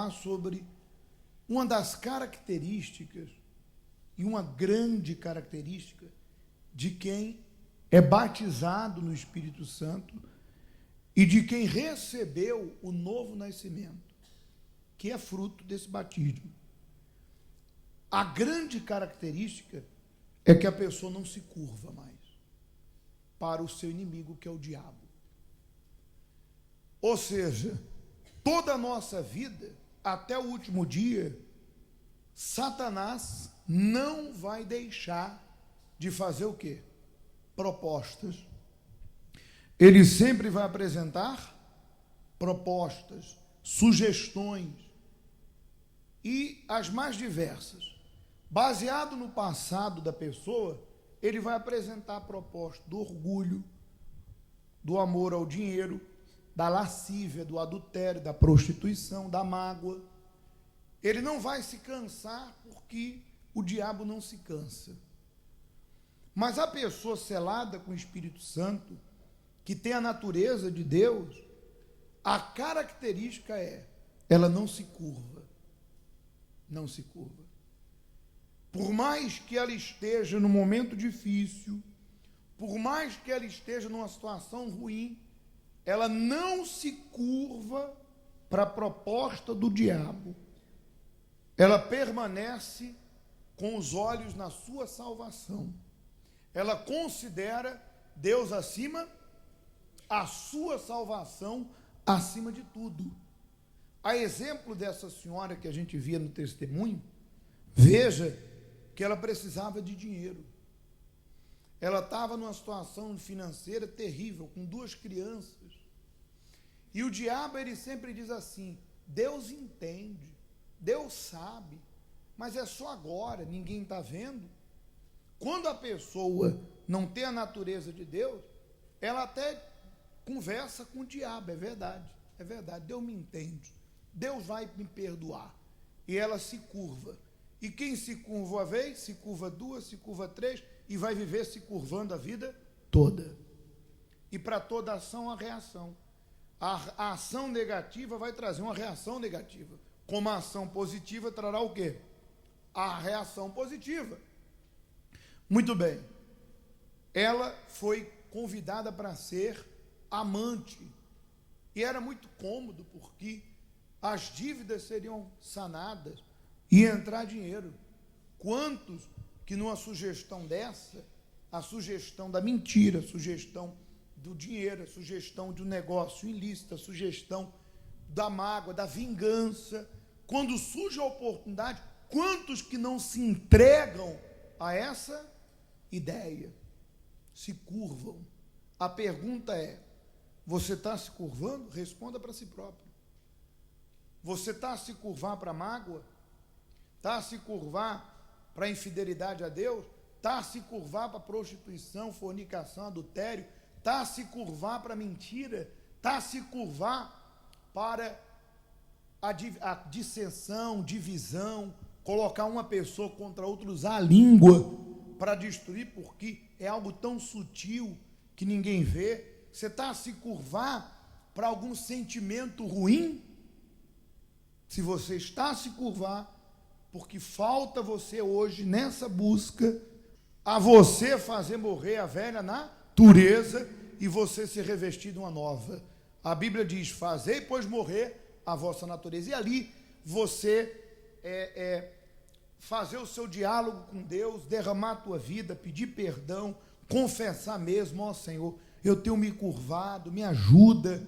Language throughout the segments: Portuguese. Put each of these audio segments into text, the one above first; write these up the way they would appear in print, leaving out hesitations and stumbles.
falar sobre uma das características, e uma grande característica, de quem é batizado no Espírito Santo e de quem recebeu o novo nascimento, que é fruto desse batismo. A grande característica é que a pessoa não se curva mais para o seu inimigo, que é o diabo. Ou seja, toda a nossa vida, até o último dia, Satanás não vai deixar de fazer o quê? Propostas. Ele sempre vai apresentar propostas, sugestões, e as mais diversas. Baseado no passado da pessoa, ele vai apresentar propostas do orgulho, do amor ao dinheiro, da lascívia, do adultério, da prostituição, da mágoa. Ele não vai se cansar, porque o diabo não se cansa. Mas a pessoa selada com o Espírito Santo, que tem a natureza de Deus, a característica é, ela não se curva. Não se curva. Por mais que ela esteja num momento difícil, por mais que ela esteja numa situação ruim, ela não se curva para a proposta do diabo. Ela permanece com os olhos na sua salvação. Ela considera Deus acima, a sua salvação acima de tudo. A exemplo dessa senhora que a gente via no testemunho, veja que ela precisava de dinheiro. Ela estava numa situação financeira terrível, com 2 crianças. E o diabo, ele sempre diz assim: Deus entende, Deus sabe, mas é só agora, ninguém está vendo. Quando a pessoa não tem a natureza de Deus, ela até conversa com o diabo, é verdade, Deus me entende, Deus vai me perdoar. E ela se curva. E quem se curva uma vez, se curva 2, se curva 3, e vai viver se curvando a vida toda. E para toda ação, a reação. A ação negativa vai trazer uma reação negativa. Como a ação positiva trará o quê? A reação positiva. Muito bem. Ela foi convidada para ser amante. E era muito cômodo, porque as dívidas seriam sanadas, ia entrar dinheiro. Quantos que numa sugestão dessa, a sugestão da mentira, a sugestão do dinheiro, a sugestão de um negócio ilícito, a sugestão da mágoa, da vingança, quando surge a oportunidade, quantos que não se entregam a essa ideia, se curvam? A pergunta é: você está se curvando? Responda para si próprio. Você está a se curvar para a mágoa? Está a se curvar para a infidelidade a Deus? Está a se curvar para a prostituição, fornicação, adultério? Está a se curvar para a mentira? Está a se curvar para a dissensão, divisão, colocar uma pessoa contra outra, usar a língua para destruir, porque é algo tão sutil que ninguém vê? Você está a se curvar para algum sentimento ruim? Se você está a se curvar, porque falta você hoje, nessa busca, a você fazer morrer a velha natureza e você se revestir de uma nova. A Bíblia diz: fazei, pois, morrer a vossa natureza. E ali você fazer o seu diálogo com Deus, derramar a tua vida, pedir perdão, confessar mesmo: ó Senhor, eu tenho me curvado, me ajuda.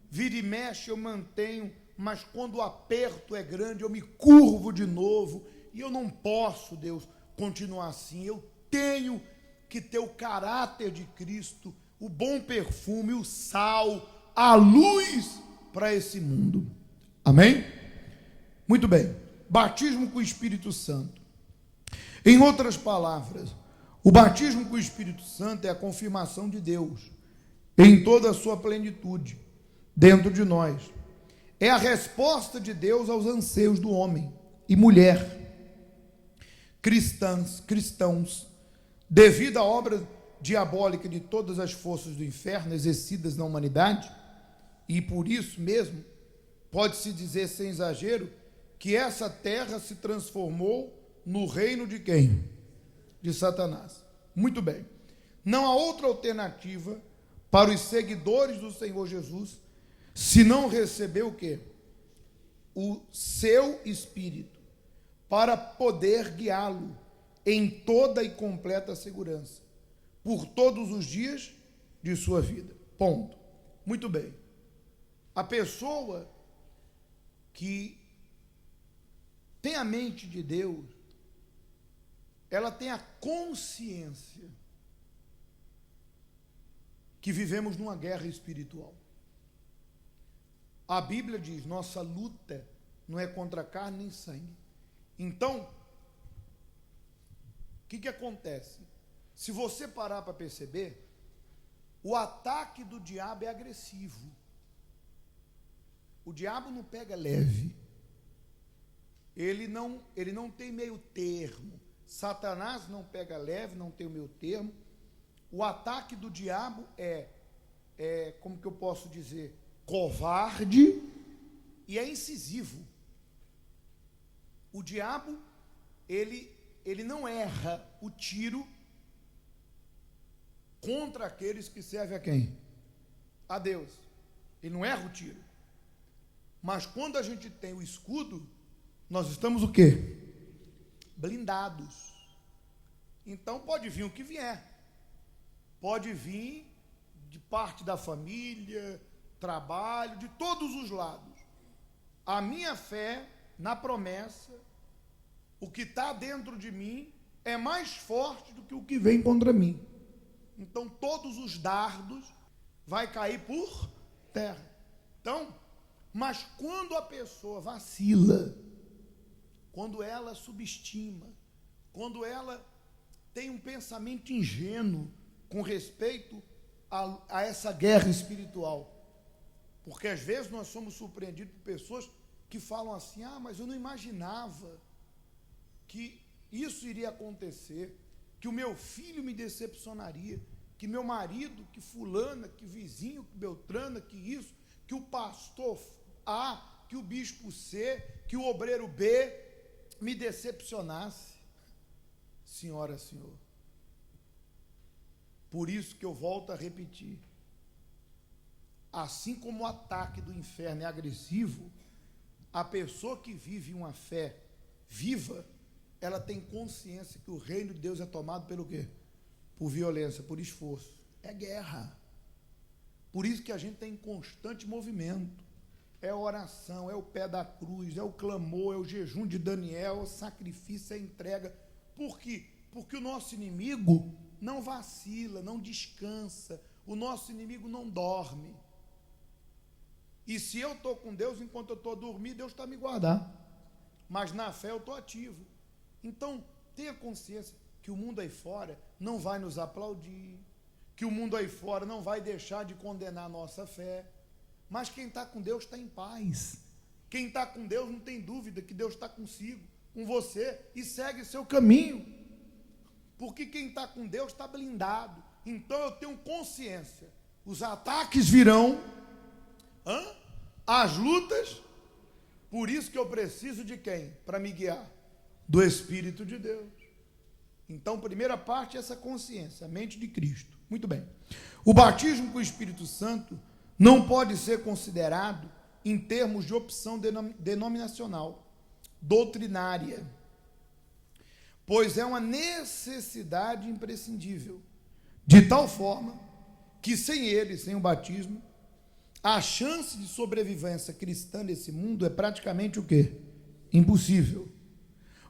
Vira e mexe eu mantenho, mas quando o aperto é grande, eu me curvo de novo, e eu não posso, Deus, continuar assim. Eu tenho que ter o caráter de Cristo, o bom perfume, o sal, a luz para esse mundo. Amém? Muito bem. Batismo com o Espírito Santo. Em outras palavras, o batismo com o Espírito Santo é a confirmação de Deus em toda a sua plenitude dentro de nós. É a resposta de Deus aos anseios do homem e mulher, cristãos, devido à obra diabólica de todas as forças do inferno exercidas na humanidade, e por isso mesmo pode-se dizer sem exagero, que essa terra se transformou no reino de quem? De Satanás. Muito bem. Não há outra alternativa para os seguidores do Senhor Jesus se não receber o quê? O seu Espírito, para poder guiá-lo em toda e completa segurança, por todos os dias de sua vida. Ponto. Muito bem. A pessoa que tem a mente de Deus, ela tem a consciência que vivemos numa guerra espiritual. A Bíblia diz, nossa luta não é contra carne nem sangue. Então, o que acontece? Se você parar para perceber, o ataque do diabo é agressivo. O diabo não pega leve. Ele não tem meio termo. Satanás não pega leve, não tem o meio termo. O ataque do diabo como que eu posso dizer? Covarde e é incisivo. O diabo, ele não erra o tiro contra aqueles que servem a quem? A Deus. Ele não erra o tiro. Mas quando a gente tem o escudo, nós estamos o quê? Blindados. Então pode vir o que vier. Pode vir de parte da família, trabalho, de todos os lados. A minha fé na promessa, o que está dentro de mim, é mais forte do que o que vem contra mim. Então todos os dardos vai cair por terra. Então, mas quando a pessoa vacila, quando ela subestima, quando ela tem um pensamento ingênuo com respeito a essa guerra espiritual, porque às vezes nós somos surpreendidos por pessoas que falam assim, mas eu não imaginava que isso iria acontecer, que o meu filho me decepcionaria, que meu marido, que fulana, que vizinho, que Beltrana, que isso, que o pastor A, que o bispo C, que o obreiro B me decepcionasse. Senhora, senhor, por isso que eu volto a repetir, assim como o ataque do inferno é agressivo, a pessoa que vive uma fé viva, ela tem consciência que o reino de Deus é tomado pelo quê? Por violência, por esforço. É guerra. Por isso que a gente tem constante movimento. É oração, é o pé da cruz, é o clamor, é o jejum de Daniel, é o sacrifício, é a entrega. Por quê? Porque o nosso inimigo não vacila, não descansa. O nosso inimigo não dorme. E se eu estou com Deus, enquanto eu estou dormindo, Deus está me guardando. Mas na fé eu estou ativo. Então, tenha consciência que o mundo aí fora não vai nos aplaudir, que o mundo aí fora não vai deixar de condenar a nossa fé. Mas quem está com Deus está em paz. Quem está com Deus não tem dúvida que Deus está consigo, com você, e segue seu caminho. Porque quem está com Deus está blindado. Então eu tenho consciência. Os ataques virão, as lutas, por isso que eu preciso de quem? Para me guiar? Do Espírito de Deus. Então, primeira parte é essa consciência, a mente de Cristo. Muito bem. O batismo com o Espírito Santo não pode ser considerado em termos de opção denominacional, doutrinária, pois é uma necessidade imprescindível, de tal forma que sem ele, sem o batismo, a chance de sobrevivência cristã nesse mundo é praticamente o quê? Impossível.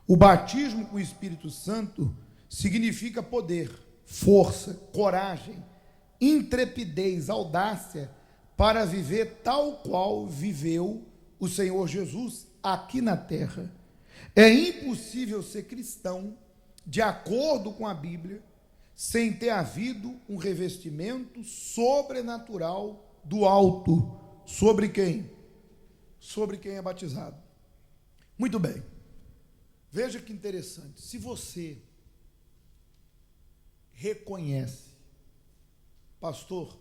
O batismo com o Espírito Santo significa poder, força, coragem, intrepidez, audácia, para viver tal qual viveu o Senhor Jesus aqui na terra. É impossível ser cristão, de acordo com a Bíblia, sem ter havido um revestimento sobrenatural do alto. Sobre quem? Sobre quem é batizado. Muito bem. Veja que interessante. Se você reconhece, pastor,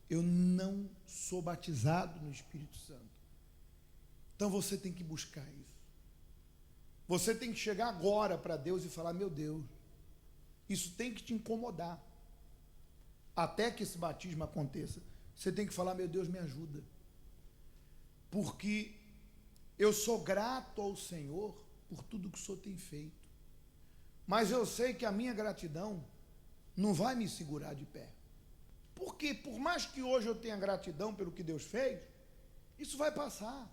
eu não sou batizado no Espírito Santo, Então você tem que buscar isso. Você tem que chegar agora para Deus e falar: meu Deus, isso tem que te incomodar. Até que esse batismo aconteça, você tem que falar: meu Deus, me ajuda. Porque eu sou grato ao Senhor por tudo que o Senhor tem feito. Mas eu sei que a minha gratidão não vai me segurar de pé. Porque por mais que hoje eu tenha gratidão pelo que Deus fez, isso vai passar.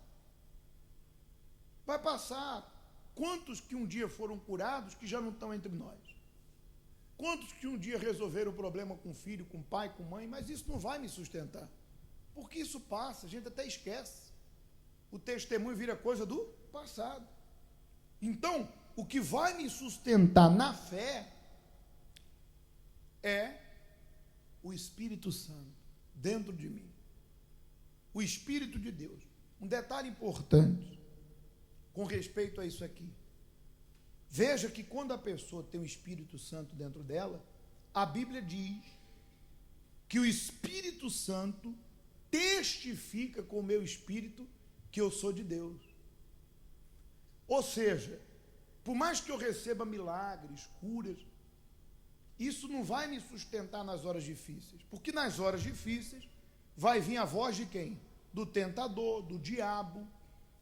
Vai passar. Quantos que um dia foram curados que já não estão entre nós? Quantos que um dia resolveram o problema com o filho, com o pai, com a mãe, mas isso não vai me sustentar. Porque isso passa, a gente até esquece. O testemunho vira coisa do passado. Então, o que vai me sustentar na fé é o Espírito Santo dentro de mim. O Espírito de Deus. Um detalhe importante com respeito a isso aqui. Veja que quando a pessoa tem o Espírito Santo dentro dela, a Bíblia diz que o Espírito Santo testifica com o meu espírito que eu sou de Deus. Ou seja, por mais que eu receba milagres, curas, isso não vai me sustentar nas horas difíceis, porque nas horas difíceis vai vir a voz de quem? Do tentador, do diabo,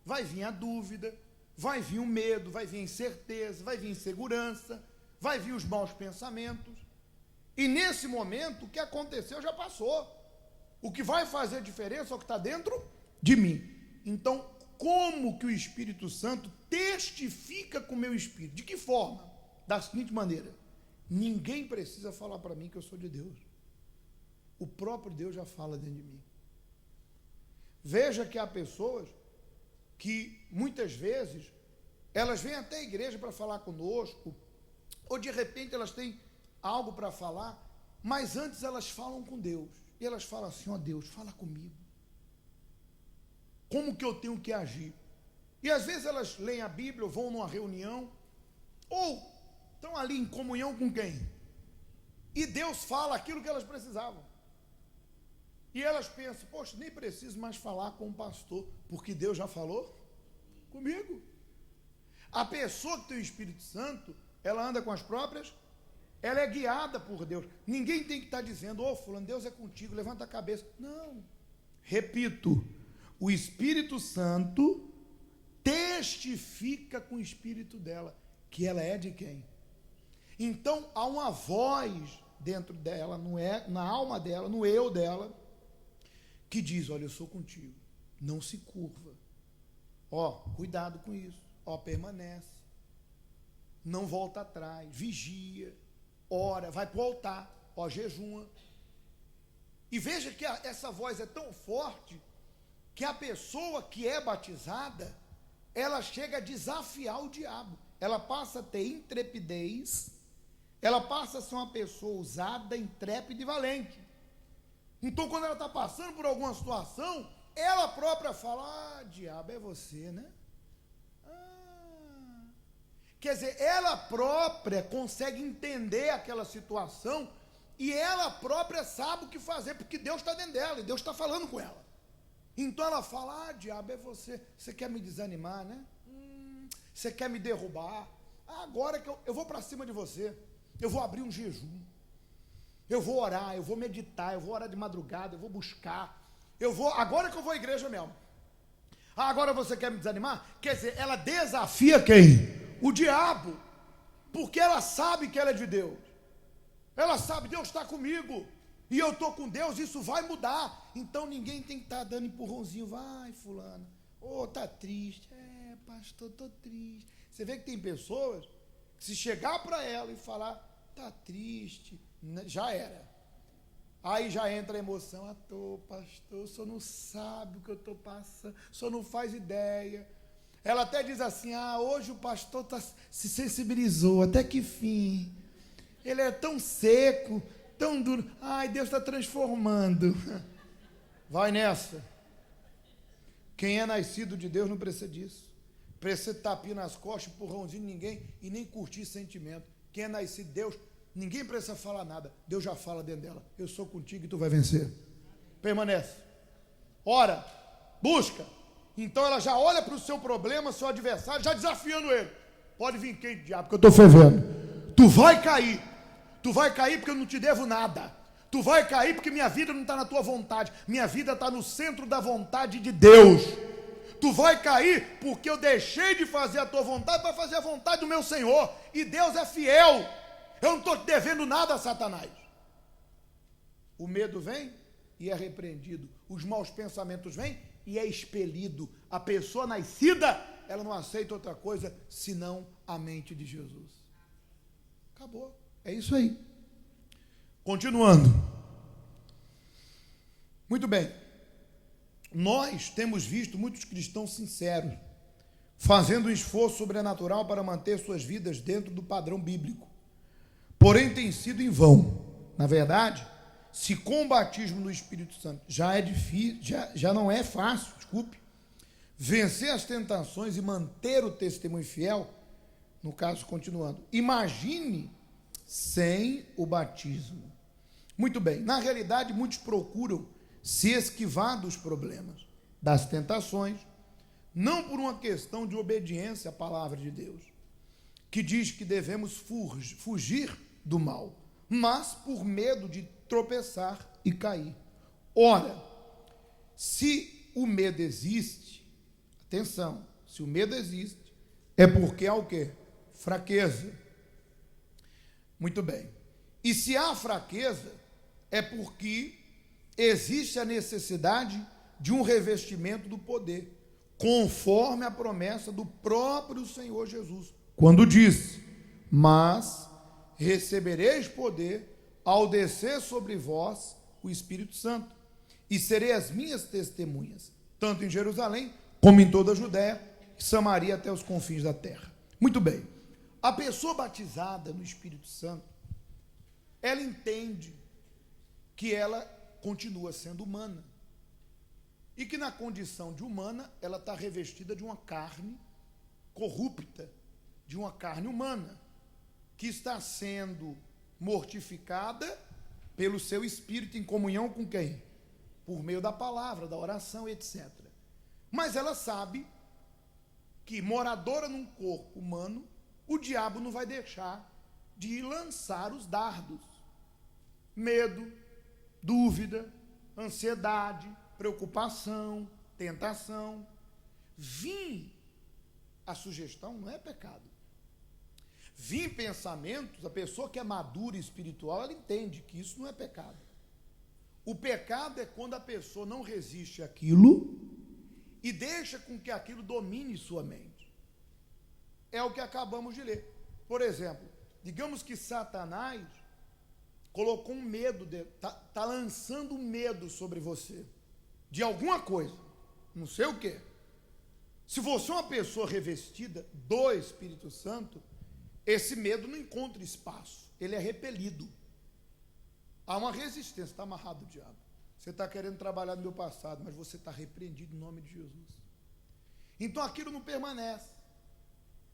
vai vir a dúvida, vai vir o medo, vai vir a incerteza, vai vir a insegurança, vai vir os maus pensamentos. E nesse momento, o que aconteceu já passou. O que vai fazer diferença é o que está dentro de mim. Então, como que o Espírito Santo testifica com o meu espírito? De que forma? Da seguinte maneira: ninguém precisa falar para mim que eu sou de Deus. O próprio Deus já fala dentro de mim. Veja que há pessoas que, muitas vezes, elas vêm até a igreja para falar conosco, ou de repente elas têm algo para falar, mas antes elas falam com Deus. E elas falam assim: ó Deus, fala comigo. Como que eu tenho que agir? E às vezes elas leem a Bíblia, ou vão numa reunião, ou estão ali em comunhão com quem? E Deus fala aquilo que elas precisavam. E elas pensam: poxa, nem preciso mais falar com o pastor, porque Deus já falou comigo. A pessoa que tem o Espírito Santo, ela anda com as próprias, ela é guiada por Deus. Ninguém tem que estar dizendo: ô fulano, Deus é contigo, levanta a cabeça. Não. Repito, o Espírito Santo testifica com o espírito dela que ela é de quem? Então há uma voz dentro dela, não é, na alma dela, no eu dela, que diz: olha, eu sou contigo, não se curva, ó, cuidado com isso, ó, permanece, não volta atrás, vigia, ora, vai para o altar, ó, jejuma. E veja que essa voz é tão forte que a pessoa que é batizada, ela chega a desafiar o diabo, ela passa a ter intrepidez, ela passa a ser uma pessoa ousada, intrépida e valente. Então, quando ela está passando por alguma situação, ela própria fala: ah, diabo, é você, né? Ah. Quer dizer, ela própria consegue entender aquela situação e ela própria sabe o que fazer, porque Deus está dentro dela e Deus está falando com ela. Então ela fala: ah, diabo, é você. Você quer me desanimar, né? Você quer me derrubar? Ah, agora que eu vou para cima de você. Eu vou abrir um jejum. Eu vou orar, eu vou meditar, eu vou orar de madrugada, eu vou buscar. Agora que eu vou à igreja mesmo. Ah, agora você quer me desanimar? Quer dizer, ela desafia quem? O diabo. Porque ela sabe que ela é de Deus. Ela sabe: Deus está comigo. E eu estou com Deus, isso vai mudar. Então ninguém tem que estar dando empurrãozinho. Vai, fulano. Ô, tá triste. É, pastor, estou triste. Você vê que tem pessoas que, se chegar para ela e falar: tá triste, já era. Aí já entra a emoção: pastor, o senhor não sabe o que eu estou passando, o senhor não faz ideia. Ela até diz assim: ah, hoje o pastor se sensibilizou, até que fim. Ele é tão seco, tão duro. Ai, Deus está transformando. Vai nessa. Quem é nascido de Deus não precisa disso. Precisa de tapinha nas costas, empurrãozinho de ninguém e nem curtir sentimento. Quem é nascido de Deus, ninguém precisa falar nada. Deus já fala dentro dela: eu sou contigo e tu vai vencer. Permanece. Ora, busca. Então ela já olha para o seu problema, seu adversário, já desafiando ele. Pode vir quem, diabo, que eu estou fervendo. Tu vai cair porque eu não te devo nada. Tu vai cair porque minha vida não está na tua vontade. Minha vida está no centro da vontade de Deus. Tu vai cair porque eu deixei de fazer a tua vontade para fazer a vontade do meu Senhor. E Deus é fiel. Eu não estou te devendo nada a Satanás. O medo vem e é repreendido. Os maus pensamentos vêm e é expelido. A pessoa nascida, ela não aceita outra coisa senão a mente de Jesus. Acabou. É isso aí. Continuando. Muito bem. Nós temos visto muitos cristãos sinceros fazendo um esforço sobrenatural para manter suas vidas dentro do padrão bíblico. Porém, tem sido em vão. Na verdade, se com o batismo no Espírito Santo já é difícil, já não é fácil, vencer as tentações e manter o testemunho fiel, no caso, continuando, imagine sem o batismo. Muito bem, na realidade, muitos procuram se esquivar dos problemas, das tentações, não por uma questão de obediência à palavra de Deus, que diz que devemos fugir do mal, mas por medo de tropeçar e cair. Ora, se o medo existe, atenção, se o medo existe, é porque há o quê? Fraqueza. Muito bem. E se há fraqueza, é porque existe a necessidade de um revestimento do poder, conforme a promessa do próprio Senhor Jesus, quando disse: mas recebereis poder ao descer sobre vós o Espírito Santo, e serei as minhas testemunhas, tanto em Jerusalém, como em toda a Judéia e Samaria até os confins da terra. Muito bem, a pessoa batizada no Espírito Santo, ela entende que ela continua sendo humana, e que na condição de humana, ela está revestida de uma carne corrupta, de uma carne humana, que está sendo mortificada pelo seu espírito em comunhão com quem? Por meio da palavra, da oração, etc. Mas ela sabe que, moradora num corpo humano, o diabo não vai deixar de lançar os dardos. Medo, dúvida, ansiedade, preocupação, tentação. A sugestão não é pecado. Pensamentos, a pessoa que é madura e espiritual, ela entende que isso não é pecado. O pecado é quando a pessoa não resiste àquilo e deixa com que aquilo domine sua mente. É o que acabamos de ler. Por exemplo, digamos que Satanás colocou um medo, está lançando um medo sobre você, de alguma coisa, não sei o quê. Se você é uma pessoa revestida do Espírito Santo, esse medo não encontra espaço, ele é repelido. Há uma resistência, está amarrado o diabo. Você está querendo trabalhar no meu passado, mas você está repreendido em nome de Jesus. Então aquilo não permanece.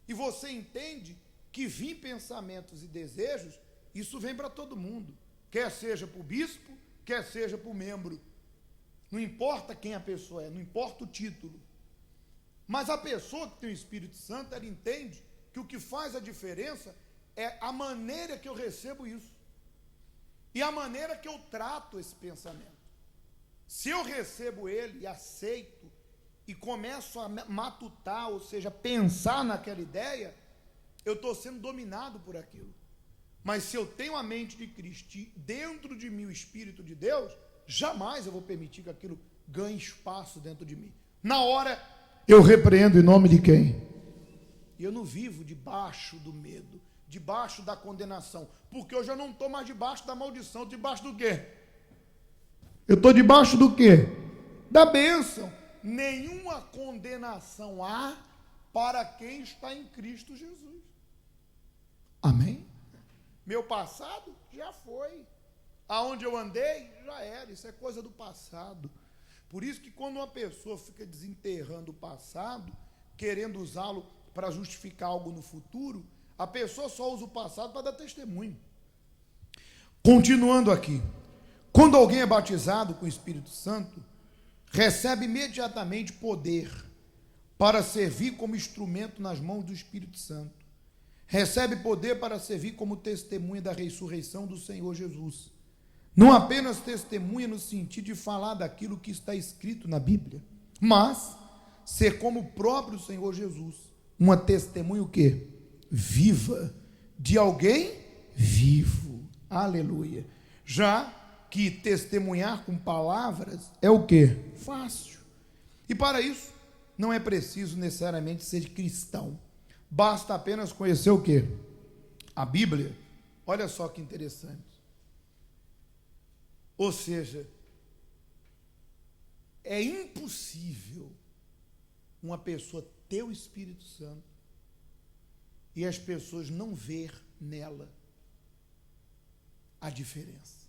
E você entende que vir pensamentos e desejos, isso vem para todo mundo. Quer seja para o bispo, quer seja para o membro. Não importa quem a pessoa é, não importa o título. Mas a pessoa que tem o Espírito Santo, ela entende que o que faz a diferença é a maneira que eu recebo isso. E a maneira que eu trato esse pensamento. Se eu recebo ele e aceito, e começo a matutar, ou seja, pensar naquela ideia, eu estou sendo dominado por aquilo. Mas se eu tenho a mente de Cristo, dentro de mim o Espírito de Deus, jamais eu vou permitir que aquilo ganhe espaço dentro de mim. Na hora, eu repreendo em nome de quem? E eu não vivo debaixo do medo, debaixo da condenação, porque eu já não estou mais debaixo da maldição. Debaixo do quê? Eu estou debaixo do quê? Da bênção. Nenhuma condenação há para quem está em Cristo Jesus. Amém? Meu passado já foi. Aonde eu andei, já era. Isso é coisa do passado. Por isso que quando uma pessoa fica desenterrando o passado, querendo usá-lo para justificar algo no futuro, a pessoa só usa o passado para dar testemunho. Continuando aqui. Quando alguém é batizado com o Espírito Santo, recebe imediatamente poder para servir como instrumento nas mãos do Espírito Santo. Recebe poder para servir como testemunha da ressurreição do Senhor Jesus. Não apenas testemunha no sentido de falar daquilo que está escrito na Bíblia, mas ser como o próprio Senhor Jesus, uma testemunha o quê? Viva, de alguém vivo. Aleluia. Já que testemunhar com palavras é o quê? Fácil. E para isso, não é preciso necessariamente ser cristão. Basta apenas conhecer o quê? A Bíblia. Olha só que interessante. Ou seja, é impossível uma pessoa ter o Espírito Santo e as pessoas não ver nela a diferença.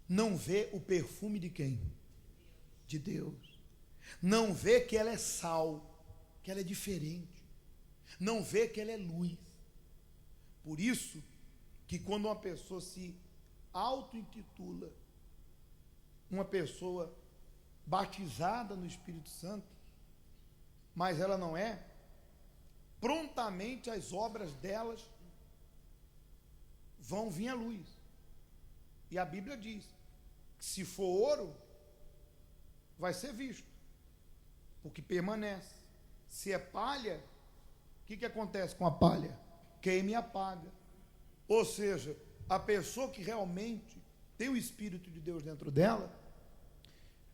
Não vê o perfume de quem? De Deus. Não vê que ela é sal, que ela é diferente. Não vê que ela é luz. Por isso que quando uma pessoa se auto-intitula uma pessoa batizada no Espírito Santo, mas ela não é, prontamente as obras delas vão vir à luz. E a Bíblia diz que se for ouro, vai ser visto, porque permanece. Se é palha, o que acontece com a palha? Queima e apaga. Ou seja, a pessoa que realmente tem o Espírito de Deus dentro dela,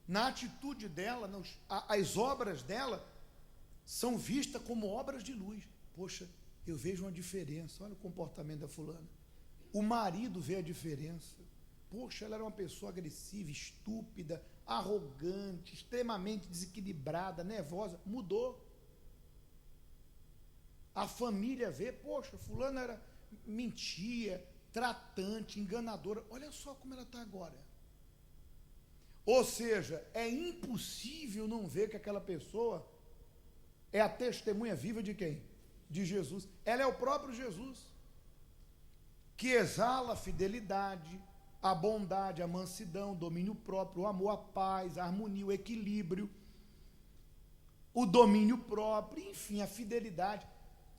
na atitude dela, as obras dela são vistas como obras de luz. Poxa, eu vejo uma diferença. Olha o comportamento da fulana. O marido vê a diferença. Poxa, ela era uma pessoa agressiva, estúpida, arrogante, extremamente desequilibrada, nervosa. Mudou. A família vê, poxa, fulana era mentia, tratante, enganadora. Olha só como ela está agora. Ou seja, é impossível não ver que aquela pessoa é a testemunha viva de quem? De Jesus. Ela é o próprio Jesus, que exala a fidelidade, a bondade, a mansidão, o domínio próprio, o amor, a paz, a harmonia, o equilíbrio, o domínio próprio, enfim, a fidelidade.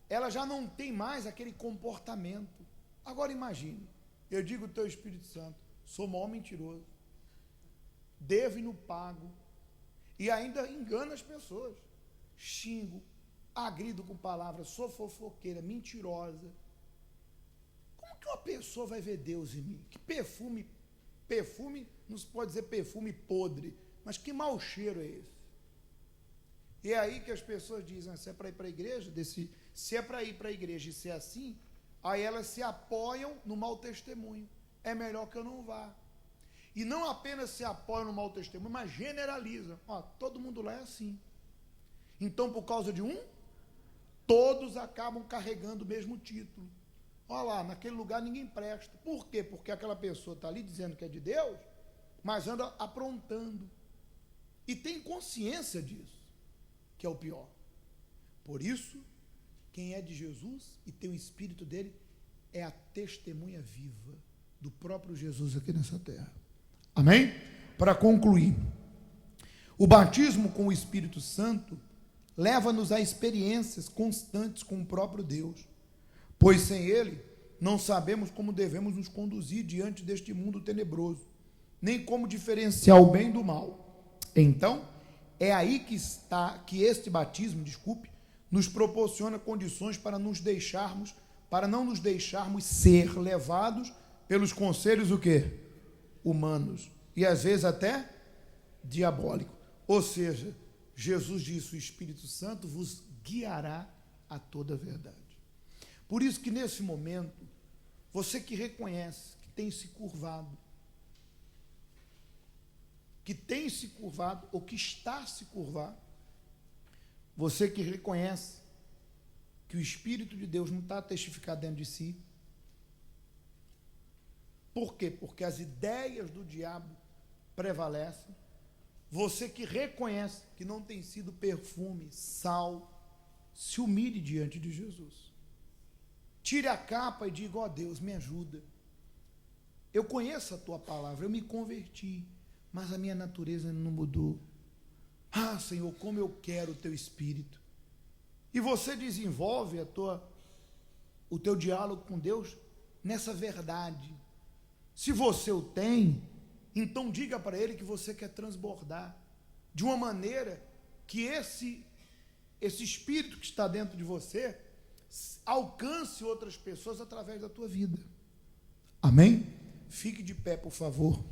Ela já não tem mais aquele comportamento. Agora imagine, eu digo ao teu Espírito Santo, sou maior mentiroso, devo e não pago, e ainda engano as pessoas, xingo, agrido com palavras, sou fofoqueira, mentirosa. Como que uma pessoa vai ver Deus em mim? Que perfume, não se pode dizer perfume podre, mas que mau cheiro é esse? E é aí que as pessoas dizem, se é para ir para a igreja, se é para ir para a igreja e ser assim, aí elas se apoiam no mau testemunho. É melhor que eu não vá. E não apenas se apoiam no mau testemunho, mas generalizam. Ó, todo mundo lá é assim. Então, por causa de um, todos acabam carregando o mesmo título. Olha lá, naquele lugar ninguém presta. Por quê? Porque aquela pessoa está ali dizendo que é de Deus, mas anda aprontando. E tem consciência disso, que é o pior. Por isso, quem é de Jesus e tem o Espírito dele é a testemunha viva do próprio Jesus aqui nessa terra. Amém? Para concluir, o batismo com o Espírito Santo leva-nos a experiências constantes com o próprio Deus, pois sem ele não sabemos como devemos nos conduzir diante deste mundo tenebroso, nem como diferenciar o bem do mal. Então, é aí que este batismo, nos proporciona condições para não nos deixarmos ser levados pelos conselhos o quê? Humanos, e às vezes até diabólico. Ou seja, Jesus disse, o Espírito Santo vos guiará a toda a verdade. Por isso que nesse momento, você que reconhece que tem se curvado ou que está a se curvar, você que reconhece que o Espírito de Deus não está testificado dentro de si. Por quê? Porque as ideias do diabo prevalecem. Você que reconhece que não tem sido perfume, sal, se humilhe diante de Jesus. Tire a capa e diga, ó Deus, me ajuda. Eu conheço a tua palavra, eu me converti, mas a minha natureza não mudou. Ah, Senhor, como eu quero o teu Espírito. E você desenvolve o teu diálogo com Deus nessa verdade. Se você o tem, então diga para Ele que você quer transbordar de uma maneira que esse Espírito que está dentro de você alcance outras pessoas através da tua vida. Amém? Fique de pé, por favor.